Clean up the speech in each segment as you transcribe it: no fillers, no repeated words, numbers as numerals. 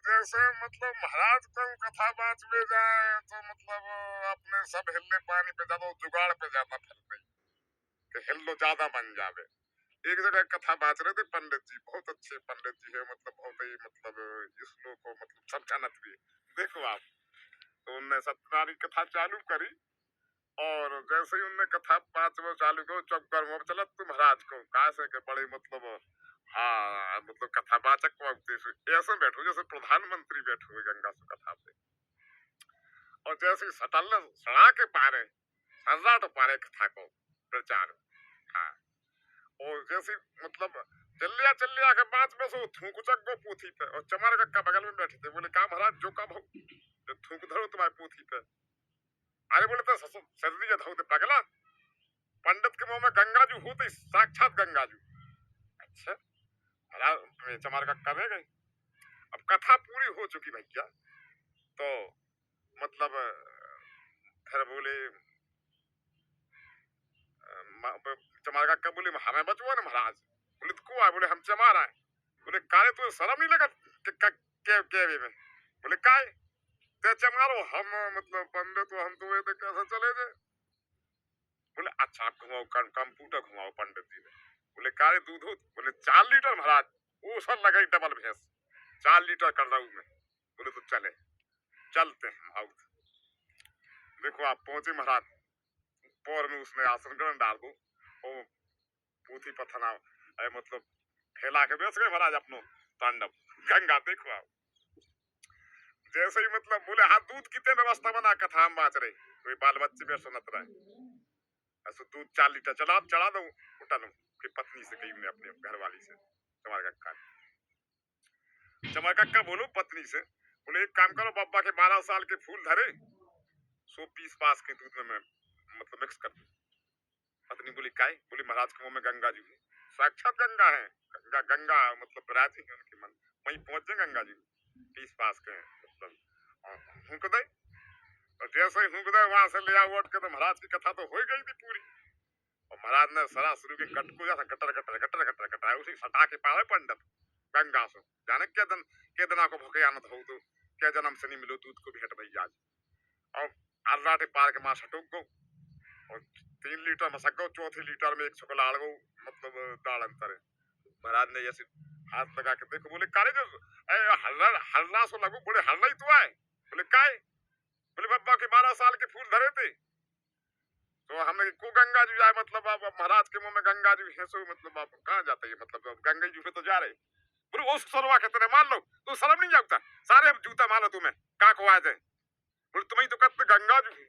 जैसे मतलब महाराज को कथा बात में जाए तो मतलब अपने सब हिलने पानी पे ज्यादा जुगाड़ पे ज्यादा फल गई कि हिल लो ज्यादा बन जावे। एक जगह कथा बात रहे थे पंडित जी, बहुत अच्छे पंडित जी है, मतलब बहुत ही मतलब इस लोग को मतलब सब जानत भी है। देखो आप, तो उनने सत्यनारायण की कथा चालू करी और जैसे ही उनने कथा पांच वो चालू करो चुप कर वो चला तुम महाराज को कहा से के बड़े मतलब हाँ मतलब कथावाचक को ऐसे बैठो जैसे प्रधानमंत्री बैठे हुए गंगा से कथा पे, और जैसे सटल सड़ा के पारे सर्राट पारे कथा को प्रचार। हाँ, और जैसे मतलब चलिया के पांच में से थूक चक गो पूथी पे, और चमार कक्का बगल में बैठे थे, बोले का महाराज जो का भाव जो थूक धरो तुम्हारे पूथी पे। अरे बोले तो सर्दी के धो पगला, पंडित के मुंह में गंगा जी होते साक्षात गंगा जी। अच्छा महाराज चमार कक्का रह गए। अब कथा पूरी हो चुकी भैया, तो मतलब फिर बोले चमार कक्का बोले हमें बचवा ना महाराज। बोले तो को आए, बोले हम चमार आए। बोले काहे तो शर्म नहीं लगा के में। बोले काहे ते चमारो हम मतलब पंडित तो हम तो ये तो कैसे चले जाए। बोले अच्छा आप घुमाओ कंप्यूटर घुमाओ पंडित जी ने। बोले काहे दूध हो। बोले 4 लीटर महाराज। वो सब लगाई डबल भैंस 4 लीटर कर रहा हूं मैं। बोले तो चले चलते हैं आओ। देखो आप पहुंचे महाराज, पौर में उसने आसन ग्रहण डाल दो और पूथी पथना मतलब फैला के बेच गए महाराज अपनो तांडव गंगा। देखो आप जैसे ही मतलब बोले हाँ दूध कितने व्यवस्था बना कथा हम बाँच रहे, कोई बाल बच्चे भी सुनत रहे। ऐसे दूध 4 लीटर चढ़ा दो उठा लो कि पत्नी से कही उन्हें अपने घर वाली से चमार कक्का बोलो पत्नी से, बोले एक काम करो बाबा के 12 साल के फूल धरे 100 पीस पास के दूध में मतलब मिक्स कर दो। पत्नी बोली काहे। बोली महाराज के मुंह में गंगा जी है, साक्षात गंगा है। गंगा मतलब विराजी है उनके मन वहीं पहुंच जाए गंगा जी पीस पास के मतलब हुक दे। और जैसे ही हुक दे वहां से ले आओ उठ के तो महाराज की कथा तो हो गई थी पूरी। और महाराज ने सरा शुरू के कटको जैसा कटर उसी सटा के पावे पंडित गंगा से। जाने के दिन को भूखे आनत हो तो क्या जन्म से नहीं मिलो दूध को भी हट भैया। और अर्राटे पार के मां सटुक गो और 3 लीटर मसक गो, चौथे लीटर में एक छोकलाड़ गो मतलब दाल अंतर है। महाराज ने ऐसे हाथ लगा के देखो, बोले कारे जो हल्ला सो लगो। बोले हल्ला ही तो आए। बोले काहे। बोले बाबा के 12 साल के फूल धरे थे तो हमने को गंगा जी आए मतलब आप महाराज के मुंह में गंगा जी है सो मतलब आप कहाँ जाते हैं मतलब गंगा जी पे तो जा रहे। बोले उस सरवा के तेरे मान लो तू शर्म नहीं जाता सारे हम जूता मानो तुम्हें का को आ जाए। बोले तुम्हें तो कहते गंगा जी।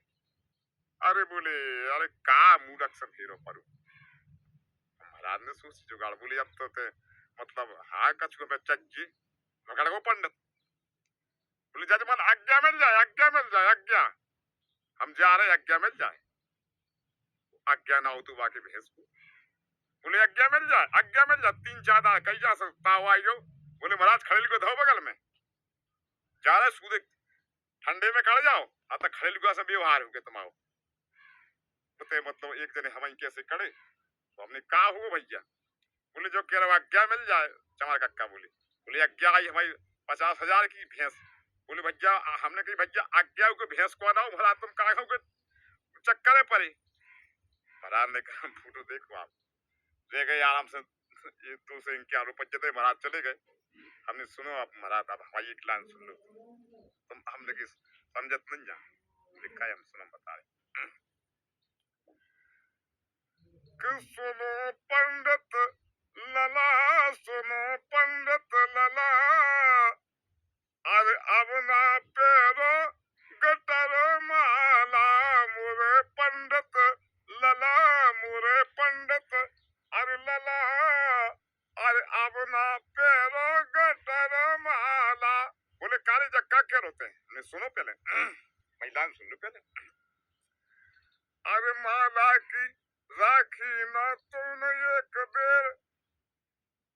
अरे बोले अरे का मूडक सब हीरो पर महाराज ने सोच जुगाड़। बोली अब तो मतलब हाँ कछु बच्चा जी मगर वो पंडित। बोले जजमान आज्ञा मिल जाए आज्ञा मिल जाए आज्ञा हम जा रहे आज्ञा मिल जाए। आज्ञा ना हो तो बाकी भैंस को। बोले आज्ञा मिल जाए 3-4 कई जा सकता हुआ जो। बोले महाराज खड़ेल को धो बगल में जा रहे सूदे ठंडे में खड़ जाओ आता खड़ेल को सब व्यवहार हो गए तुम्हारो तो मतलब एक जने हम कैसे खड़े तो हमने कहा हो भैया। बोले जो कह रहा आज्ञा मिल जाए। चमार कक्का बोले आज्ञा आई हमारी 50,000 की भैंस। बोले भैया हमने कही भैया आज्ञा को भैंस को आना महाराज तुम कहा हो चक्कर पड़े। महाराज ने कहा फोटो देखो आप ले गए आराम से ये 2 से इनके आरोप जते महाराज चले गए। हमने सुनो आप महाराज अब हमारी एक लाइन सुन लो तुम हम लगे समझत नहीं जा लिखा है हम सुनो बता रहे कि सुनो पंडित लला सुनो पंडित लला अरे अब ना पेरो गटर माला मुरे पंडित लला मुरे पंडित अरे लला अरे अब ना पेरो गटर माला। बोले काले जक्का क्या रोते हैं सुनो पहले महिला सुन लो पहले। अरे माला की राखी ना तुमने एक देर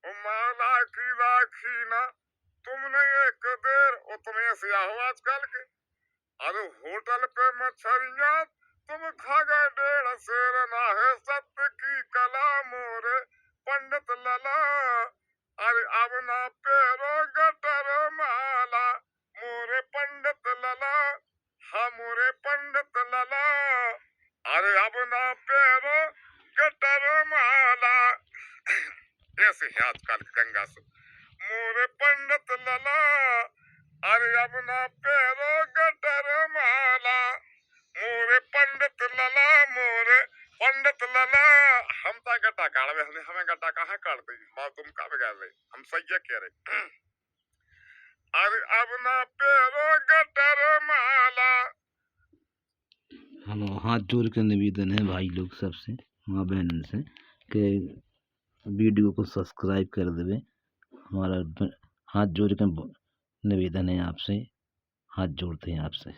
माला की राखी ना तुमने एक देर और तुम ऐसे आओ आजकल के। अरे होटल पे मछलियां तुम खा गए 1.5 शेर ना है सत्य की कला मोरे पंडित लला अरे अब ना पेरो गटर माला। मोरे पंडित लाला, अरे अब ना पेरो गटर माला। ऐसे है आजकल की गंगा से। मोरे पंडित लाला, अरे अब ना पेरो गटर माला, मोरे पंडित लाला, मोरे पंडित लाला। हम ता गटा काढ़ रहे, हमें गटा कहाँ काढ़ते, माँ तुम का बिगाड़ रहे, हम सही कह रहे। अरे अब ना पेरो गटर माला। हम हाथ जोड़ के निवेदन है भाई लोग सबसे, माँ बहन से, कि वीडियो को सब्सक्राइब कर देवे। हमारा हाथ जोड़ के निवेदन है आपसे, हाथ जोड़ते हैं आपसे।